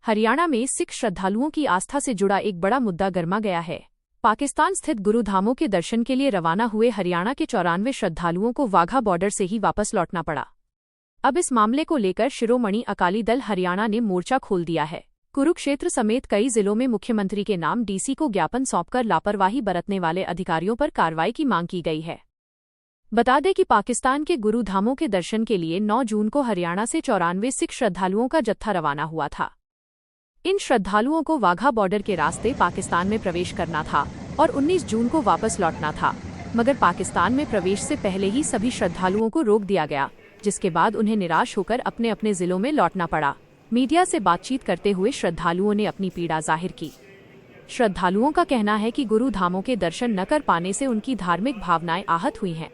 हरियाणा में सिख श्रद्धालुओं की आस्था से जुड़ा एक बड़ा मुद्दा गर्मा गया है। पाकिस्तान स्थित गुरुधामों के दर्शन के लिए रवाना हुए हरियाणा के 94 श्रद्धालुओं को वाघा बॉर्डर से ही वापस लौटना पड़ा। अब इस मामले को लेकर शिरोमणि अकाली दल हरियाणा ने मोर्चा खोल दिया है। कुरुक्षेत्र समेत कई जिलों में मुख्यमंत्री के नाम डीसी को ज्ञापन सौंपकर लापरवाही बरतने वाले अधिकारियों पर कार्रवाई की मांग की गई है। बता दें कि पाकिस्तान के गुरुधामों के दर्शन के लिए 9 जून को हरियाणा से 94 सिख श्रद्धालुओं का जत्था रवाना हुआ था। इन श्रद्धालुओं को वाघा बॉर्डर के रास्ते पाकिस्तान में प्रवेश करना था और 19 जून को वापस लौटना था, मगर पाकिस्तान में प्रवेश से पहले ही सभी श्रद्धालुओं को रोक दिया गया, जिसके बाद उन्हें निराश होकर अपने अपने जिलों में लौटना पड़ा। मीडिया से बातचीत करते हुए श्रद्धालुओं ने अपनी पीड़ा जाहिर की। श्रद्धालुओं का कहना है कि गुरुधामों के दर्शन न कर पाने से उनकी धार्मिक भावनाएं आहत हुई हैं।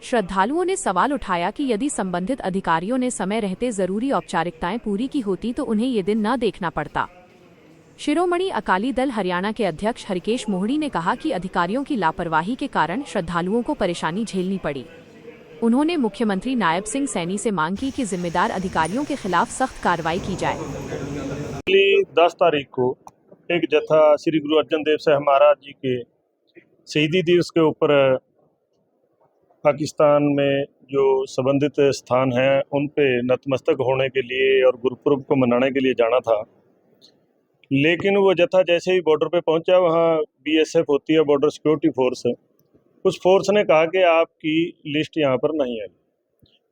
श्रद्धालुओं ने सवाल उठाया कि यदि संबंधित अधिकारियों ने समय रहते जरूरी औपचारिकताएं पूरी की होती तो उन्हें ये दिन न देखना पड़ता। शिरोमणि अकाली दल हरियाणा के अध्यक्ष हरिकेश मोहड़ी ने कहा कि अधिकारियों की लापरवाही के कारण श्रद्धालुओं को परेशानी झेलनी पड़ी। उन्होंने मुख्यमंत्री नायब सिंह सैनी से मांग की कि जिम्मेदार अधिकारियों के खिलाफ सख्त कार्रवाई की जाए। 10 तारीख को एक जत्था श्री गुरु अर्जन देव साहब महाराज जी के शहीदी दिवस के ऊपर पाकिस्तान में जो संबंधित स्थान हैं उन पे नतमस्तक होने के लिए और गुरुपुरब को मनाने के लिए जाना था। लेकिन वो जत्था जैसे ही बॉर्डर पे पहुंचा, वहाँ बीएसएफ होती है, बॉर्डर सिक्योरिटी फोर्स, उस फोर्स ने कहा कि आपकी लिस्ट यहाँ पर नहीं आई।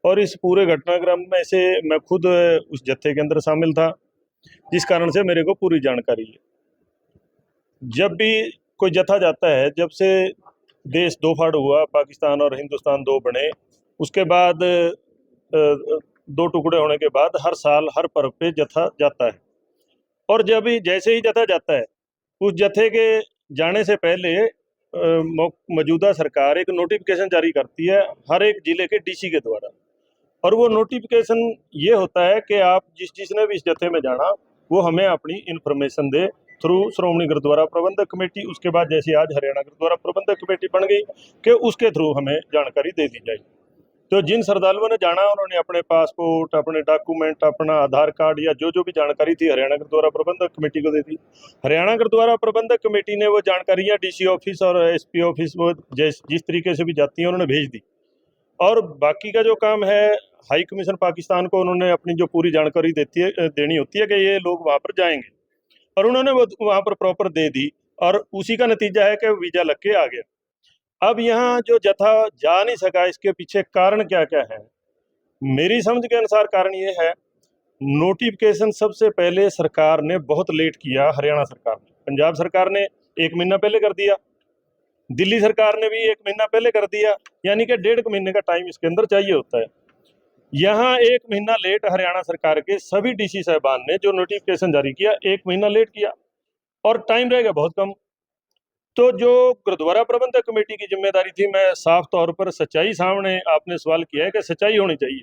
और इस पूरे घटनाक्रम में से मैं खुद उस जत्थे के अंदर शामिल था, जिस कारण से मेरे को पूरी जानकारी है। जब भी कोई जत्था जाता है, जब से देश दो फाड़ हुआ, पाकिस्तान और हिंदुस्तान दो बने, उसके बाद 2 टुकड़े होने के बाद हर साल हर पर्व पे जत्था जाता है। और जब जैसे ही जत्था जाता है, उस जत्थे के जाने से पहले मौजूदा सरकार एक नोटिफिकेशन जारी करती है हर एक जिले के डीसी के द्वारा। और वो नोटिफिकेशन ये होता है कि आप जिसने भी इस जत्थे में जाना, वो हमें अपनी इन्फॉर्मेशन दे थ्रू श्रोमणी गुरुद्वारा प्रबंधक कमेटी। उसके बाद जैसे आज हरियाणा गुरुद्वारा प्रबंधक कमेटी बन गई कि उसके थ्रू हमें जानकारी दे दी जाए। तो जिन श्रद्धालुओं ने जाना, उन्होंने अपने पासपोर्ट, अपने डॉक्यूमेंट, अपना आधार कार्ड या जो भी जानकारी थी हरियाणा गुरुद्वारा प्रबंधक कमेटी को दे दी। हरियाणा गुरुद्वारा प्रबंधक कमेटी ने वो जानकारियाँ डीसी ऑफिस और एसपी ऑफिस, वो जिस तरीके से भी जाती हैं, उन्होंने भेज दी। और बाकी का जो काम है, हाई कमीशन पाकिस्तान को उन्होंने अपनी जो पूरी जानकारी देनी होती है कि ये लोग वहाँ पर जाएंगे, और उन्होंने वो वहाँ पर प्रॉपर दे दी। और उसी का नतीजा है कि वीजा लग के आ गया। अब यहाँ जो जत्था जा नहीं सका, इसके पीछे कारण क्या क्या है? मेरी समझ के अनुसार कारण ये है, नोटिफिकेशन सबसे पहले सरकार ने बहुत लेट किया। हरियाणा सरकार ने, पंजाब सरकार ने 1 महीना पहले कर दिया, दिल्ली सरकार ने भी 1 महीना पहले कर दिया, यानी कि 1.5 महीने का टाइम इसके अंदर चाहिए होता है। यहाँ 1 महीना लेट हरियाणा सरकार के सभी डीसी साहबान ने जो नोटिफिकेशन जारी किया, 1 महीना लेट किया और टाइम रहेगा बहुत कम। तो जो गुरुद्वारा प्रबंधक कमेटी की जिम्मेदारी थी, मैं साफ तौर पर सच्चाई सामने, आपने सवाल किया है कि सच्चाई होनी चाहिए।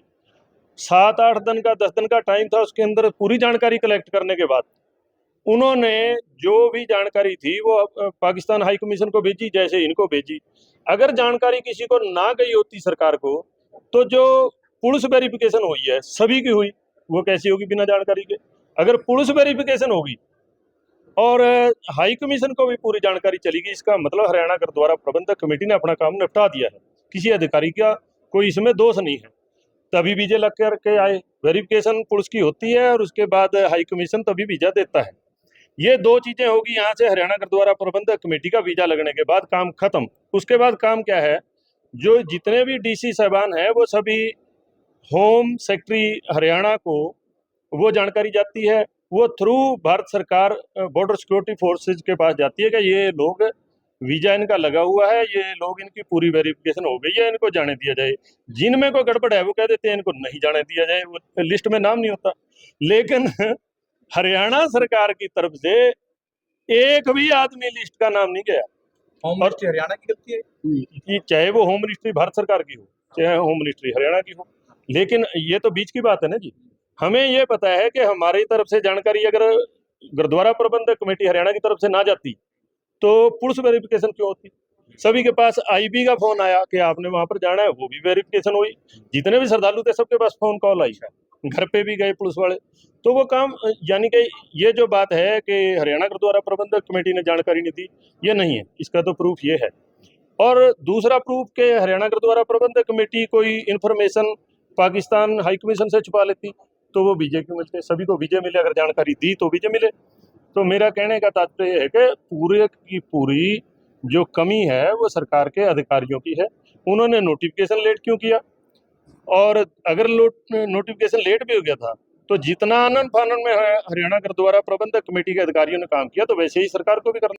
7-8 दिन का 10 दिन का टाइम था, उसके अंदर पूरी जानकारी कलेक्ट करने के बाद उन्होंने जो भी जानकारी थी वो पाकिस्तान हाई कमीशन को भेजी, जैसे इनको भेजी। अगर जानकारी किसी को ना गई होती सरकार को, तो जो पुलिस वेरिफिकेशन हुई है सभी की हुई, वो कैसी होगी बिना जानकारी के? अगर पुलिस वेरिफिकेशन होगी और हाई कमीशन को भी पूरी जानकारी चली गई, इसका मतलब हरियाणा गुरुद्वारा प्रबंधक कमेटी ने अपना काम निपटा दिया है। किसी अधिकारी का कोई इसमें दोष नहीं है। तभी वीजे लग करके आए, वेरिफिकेशन पुलिस की होती है और उसके बाद हाई कमीशन तभी वीजा देता है। ये 2 चीजें होगी। यहाँ से हरियाणा गुरुद्वारा प्रबंधक कमेटी का वीजा लगने के बाद काम खत्म। उसके बाद काम क्या है, जो जितने भी डीसी साहबान हैं वो सभी होम सेक्रेटरी हरियाणा को वो जानकारी जाती है, वो थ्रू भारत सरकार बॉर्डर सिक्योरिटी फोर्सेज के पास जाती है कि ये लोग वीजा इनका लगा हुआ है, ये लोग, इनकी पूरी वेरिफिकेशन हो गई है, इनको जाने दिया जाए। जिनमें कोई गड़बड़ है वो कह देते हैं इनको नहीं जाने दिया जाए, वो लिस्ट में नाम नहीं होता। लेकिन हरियाणा सरकार की तरफ से एक भी आदमी लिस्ट का नाम नहीं गया। होम मिनिस्ट्री हरियाणा की गलती है, चाहे वो होम मिनिस्ट्री भारत सरकार की हो, चाहे होम मिनिस्ट्री हरियाणा की हो। लेकिन ये तो बीच की बात है ना जी। हमें ये पता है कि हमारी तरफ से जानकारी अगर गुरुद्वारा प्रबंधक कमेटी हरियाणा की तरफ से ना जाती तो पुलिस वेरिफिकेशन क्यों होती? सभी के पास आईबी का फोन आया कि आपने वहां पर जाना है, वो भी वेरिफिकेशन हुई। जितने भी श्रद्धालु थे सबके पास फोन कॉल आई है, घर पे भी गए पुलिस वाले, तो वो काम यानी कि ये जो बात है कि हरियाणा गुरुद्वारा प्रबंधक कमेटी ने जानकारी नहीं दी, ये नहीं है। इसका तो प्रूफ ये है। और दूसरा प्रूफ के हरियाणा गुरुद्वारा प्रबंधक कमेटी कोई इन्फॉर्मेशन पाकिस्तान हाई कमीशन से छुपा लेती तो वो विजय क्यों मिलते? सभी को विजय मिले, अगर जानकारी दी तो विजय मिले। तो मेरा कहने का तात्पर्य है कि पूरे की पूरी जो कमी है वो सरकार के अधिकारियों की है। उन्होंने नोटिफिकेशन लेट क्यों किया? और अगर नोटिफिकेशन लेट भी हो गया था तो जितना आनन फानन में हरियाणा गुरुद्वारा प्रबंधक कमेटी के अधिकारियों ने काम किया तो वैसे ही सरकार को भी करना